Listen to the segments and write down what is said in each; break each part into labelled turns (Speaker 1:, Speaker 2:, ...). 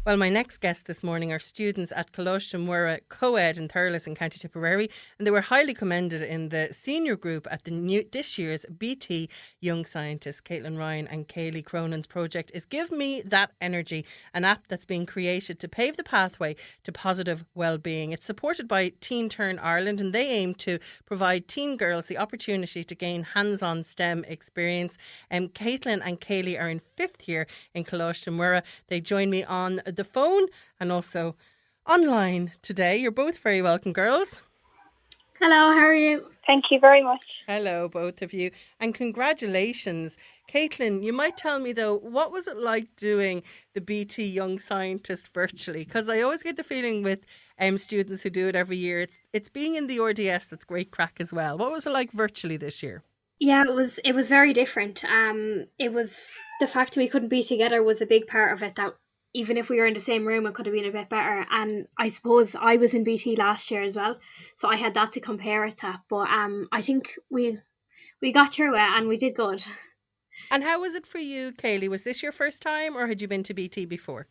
Speaker 1: Well, my next guests this morning are students at Colostum Mura Co-ed in Thurles in County Tipperary, and they were highly commended in the senior group at this year's BT Young Scientists. Caitlin Ryan and Kaylee Cronin's project is Give Me That Energy, an app that's being created to pave the pathway to positive well-being. It's supported by Teen Turn Ireland, and they aim to provide teen girls the opportunity to gain hands-on STEM experience. Caitlin and Kaylee are in fifth year in Colostum Mura. They join me on the phone and also online today. You're both very welcome, girls.
Speaker 2: Hello, how are you?
Speaker 3: Thank you very much.
Speaker 1: Hello, both of you, and congratulations. Caitlin, you might tell me though, what was it like doing the BT Young Scientist virtually? Because I always get the feeling with students who do it every year, it's being in the RDS that's great crack as well. What was it like virtually this year?
Speaker 2: Yeah, it was very different. It was the fact that we couldn't be together was a big part of it. That even if we were in the same room, it could have been a bit better. And I suppose I was in BT last year as well, so I had that to compare it to. But I think we got through it and we did good.
Speaker 1: And how was it for you, Kaylee? Was this your first time, or had you been to BT before?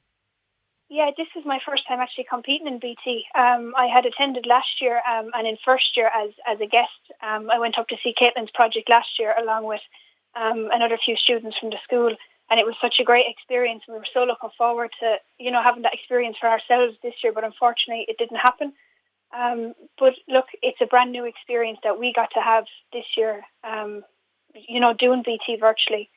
Speaker 3: Yeah, this is my first time actually competing in BT. I had attended last year, and in first year as a guest, I went up to see Caitlin's project last year along with another few students from the school, and it was such a great experience. We were so looking forward to having that experience for ourselves this year, but unfortunately it didn't happen. But look, it's a brand new experience that we got to have this year. Doing BT virtually,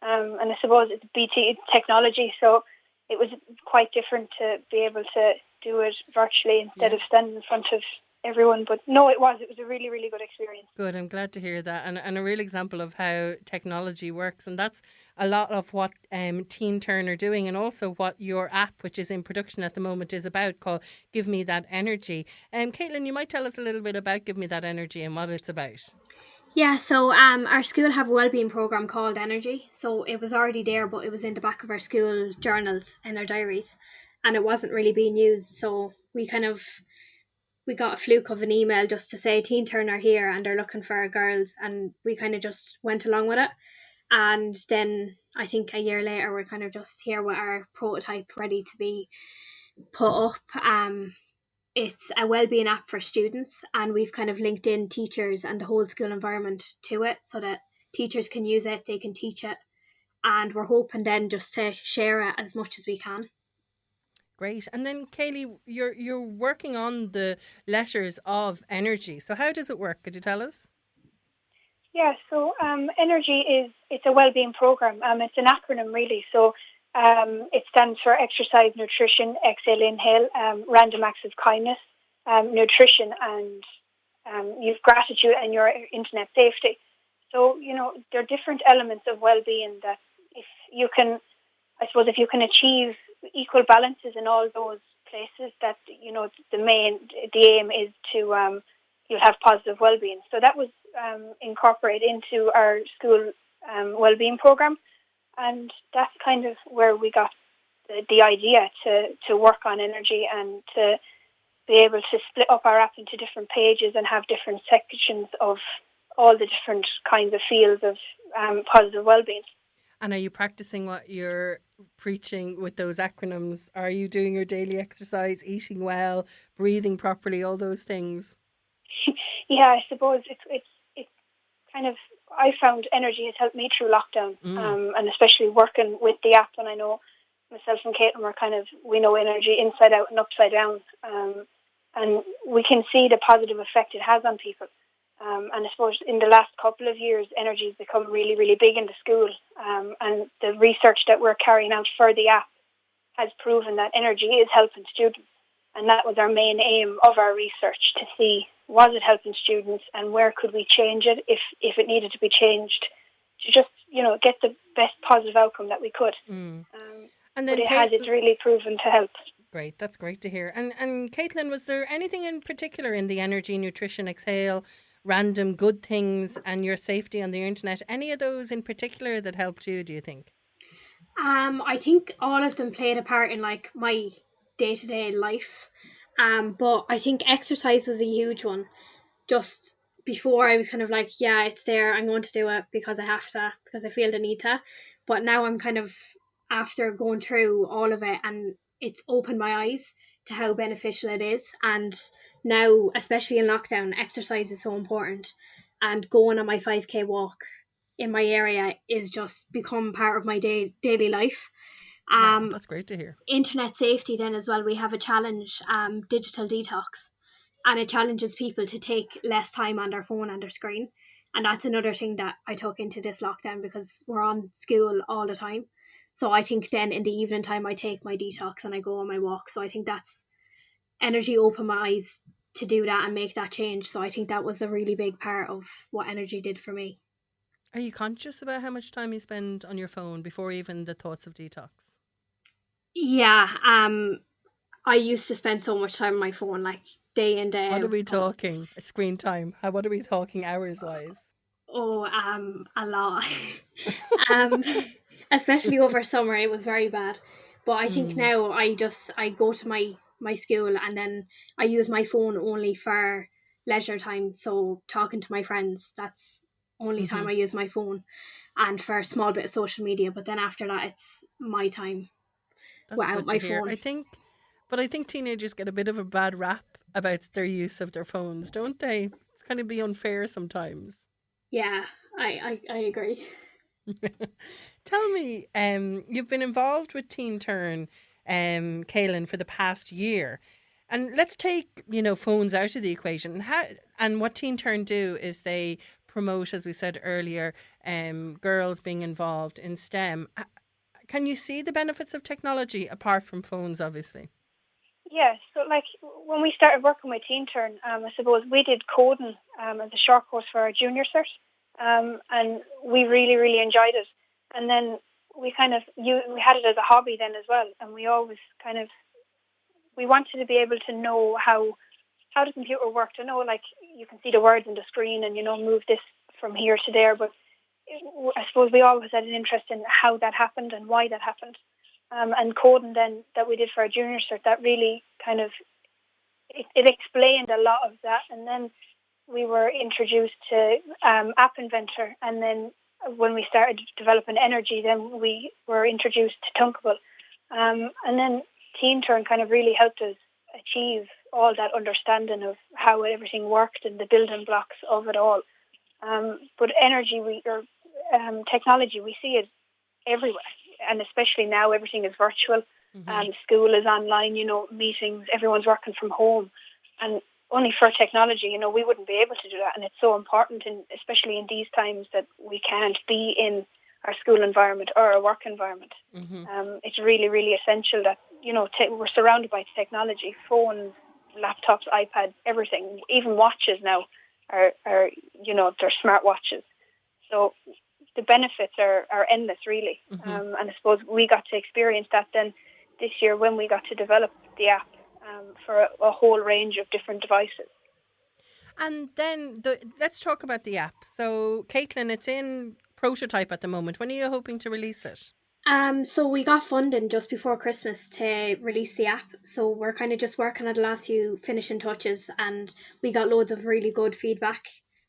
Speaker 3: and I suppose it's BT technology, so it was quite different to be able to do it virtually instead of standing in front of everyone. But no, it was a really, really good experience.
Speaker 1: Good, I'm glad to hear that, and a real example of how technology works, and that's a lot of what Teen Turn are doing, and also what your app, which is in production at the moment, is about, called Give Me That Energy. Caitlin, you might tell us a little bit about Give Me That Energy and what it's about.
Speaker 2: Yeah, so our school have a wellbeing program called Energy. So it was already there, but it was in the back of our school journals and our diaries, and it wasn't really being used. So we got a fluke of an email just to say Teen Turn are here and they're looking for girls, and we kind of just went along with it. And then I think a year later we're kind of just here with our prototype ready to be put up. It's a wellbeing app for students, and we've kind of linked in teachers and the whole school environment to it so that teachers can use it, they can teach it, and we're hoping then just to share it as much as we can.
Speaker 1: Great. And then Kaylee, you're working on the letters of energy. So how does it work? Could you tell us?
Speaker 3: Yeah, so Energy it's a wellbeing program. It's an acronym really. So it stands for exercise, nutrition, exhale, inhale, random acts of kindness, nutrition, and you've gratitude and your internet safety. So there are different elements of well-being that if you can achieve equal balances in all those places, that the aim is to you'll have positive well-being. So that was incorporated into our school well-being program. And that's kind of where we got the idea to work on energy and to be able to split up our app into different pages and have different sections of all the different kinds of fields of positive well-being.
Speaker 1: And are you practicing what you're preaching with those acronyms? Are you doing your daily exercise, eating well, breathing properly, all those things?
Speaker 3: Yeah, I suppose it's kind of, I found energy has helped me through lockdown, and especially working with the app. And I know myself and Caitlin we know energy inside out and upside down, and we can see the positive effect it has on people. And I suppose in the last couple of years, energy has become really, really big in the school, and the research that we're carrying out for the app has proven that energy is helping students. And that was our main aim of our research, to see, was it helping students and where could we change it if it needed to be changed, to just, get the best positive outcome that we could. And then it's really proven to help.
Speaker 1: Great, that's great to hear. And Caitlin, was there anything in particular in the energy, nutrition, exhale, random good things and your safety on the internet, any of those in particular that helped you, do you think?
Speaker 2: I think all of them played a part in like my day-to-day life, but I think exercise was a huge one. Just before I was kind of like, yeah, it's there, I'm going to do it because I have to, because I feel the need to. But now I'm kind of, after going through all of it and it's opened my eyes to how beneficial it is. And now, especially in lockdown, exercise is so important, and going on my 5k walk in my area is just become part of my daily life.
Speaker 1: That's great to hear.
Speaker 2: Internet safety then as well, we have a challenge, digital detox, and it challenges people to take less time on their phone and their screen. And that's another thing that I took into this lockdown, because we're on school all the time. So I think then in the evening time I take my detox and I go on my walk. So I think that's Energy opened my eyes to do that and make that change. So I think that was a really big part of what Energy did for me.
Speaker 1: Are you conscious about how much time you spend on your phone before even the thoughts of detox?
Speaker 2: Yeah, I used to spend so much time on my phone, like day in, day out.
Speaker 1: What are we talking? Screen time. What are we talking hours wise?
Speaker 2: Oh, a lot. Especially over summer, it was very bad. But I think now I go to my school, and then I use my phone only for leisure time. So talking to my friends, that's only time I use my phone, and for a small bit of social media. But then after that, it's my time without my phone.
Speaker 1: I think teenagers get a bit of a bad rap about their use of their phones, don't they? It's kind of be unfair sometimes.
Speaker 2: Yeah, I agree.
Speaker 1: Tell me, you've been involved with Teen Turn, Caelan, for the past year. And let's take, phones out of the equation. And what Teen Turn do is they promote, as we said earlier, girls being involved in STEM. Can you see the benefits of technology apart from phones, obviously?
Speaker 3: Yes, so like when we started working with Teen Turn, I suppose we did coding as a short course for our junior cert, and we really, really enjoyed it. And then we had it as a hobby then as well, and we always we wanted to be able to know how the computer worked. I know, like, you can see the words on the screen and, move this from here to there, but I suppose we always had an interest in how that happened and why that happened. And coding then that we did for our junior cert, that really it explained a lot of that. And then we were introduced to App Inventor, and then when we started developing Energy, then we were introduced to Tunkable. And then Teen Turn kind of really helped us achieve all that understanding of how everything worked and the building blocks of it all. But Energy, technology, we see it everywhere. And especially now, everything is virtual. School is online, meetings, everyone's working from home. And only for technology, we wouldn't be able to do that. And it's so important, especially in these times, that we can't be in our school environment or our work environment. It's really, really essential that, we're surrounded by technology, phones, laptops, iPads, everything. Even watches now are they're smart watches. So the benefits are endless, really. And I suppose we got to experience that then this year when we got to develop the app for a whole range of different devices.
Speaker 1: And then let's talk about the app. So, Caitlin, it's in prototype at the moment. When are you hoping to release it?
Speaker 2: So we got funding just before Christmas to release the app. So we're kind of just working on the last few finishing touches, and we got loads of really good feedback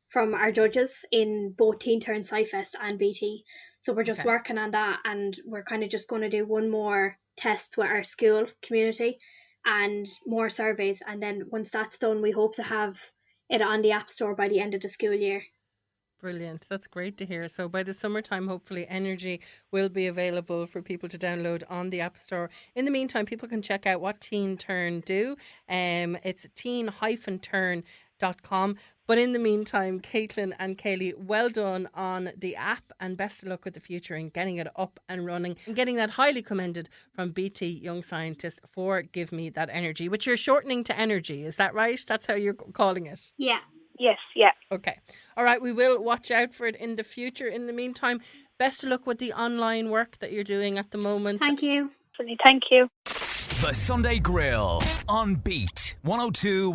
Speaker 2: from our judges in both Teen Turn, SciFest and BT. So we're just working on that, and we're kind of just going to do one more test with our school community and more surveys. And then once that's done, we hope to have it on the App Store by the end of the school year.
Speaker 1: Brilliant. That's great to hear. So by the summertime, hopefully Energy will be available for people to download on the App Store. In the meantime, people can check out what Teen Turn do. It's teen-turn.com. But in the meantime, Caitlin and Kaylee, well done on the app, and best of luck with the future in getting it up and running and getting that highly commended from BT Young Scientist for Give Me That Energy, which you're shortening to Energy. Is that right? That's how you're calling it?
Speaker 2: Yeah.
Speaker 3: Yes, yeah.
Speaker 1: Okay. All right. We will watch out for it in the future. In the meantime, best of luck with the online work that you're doing at the moment.
Speaker 2: Thank you.
Speaker 3: Thank you.
Speaker 4: The Sunday Grill on Beat 102.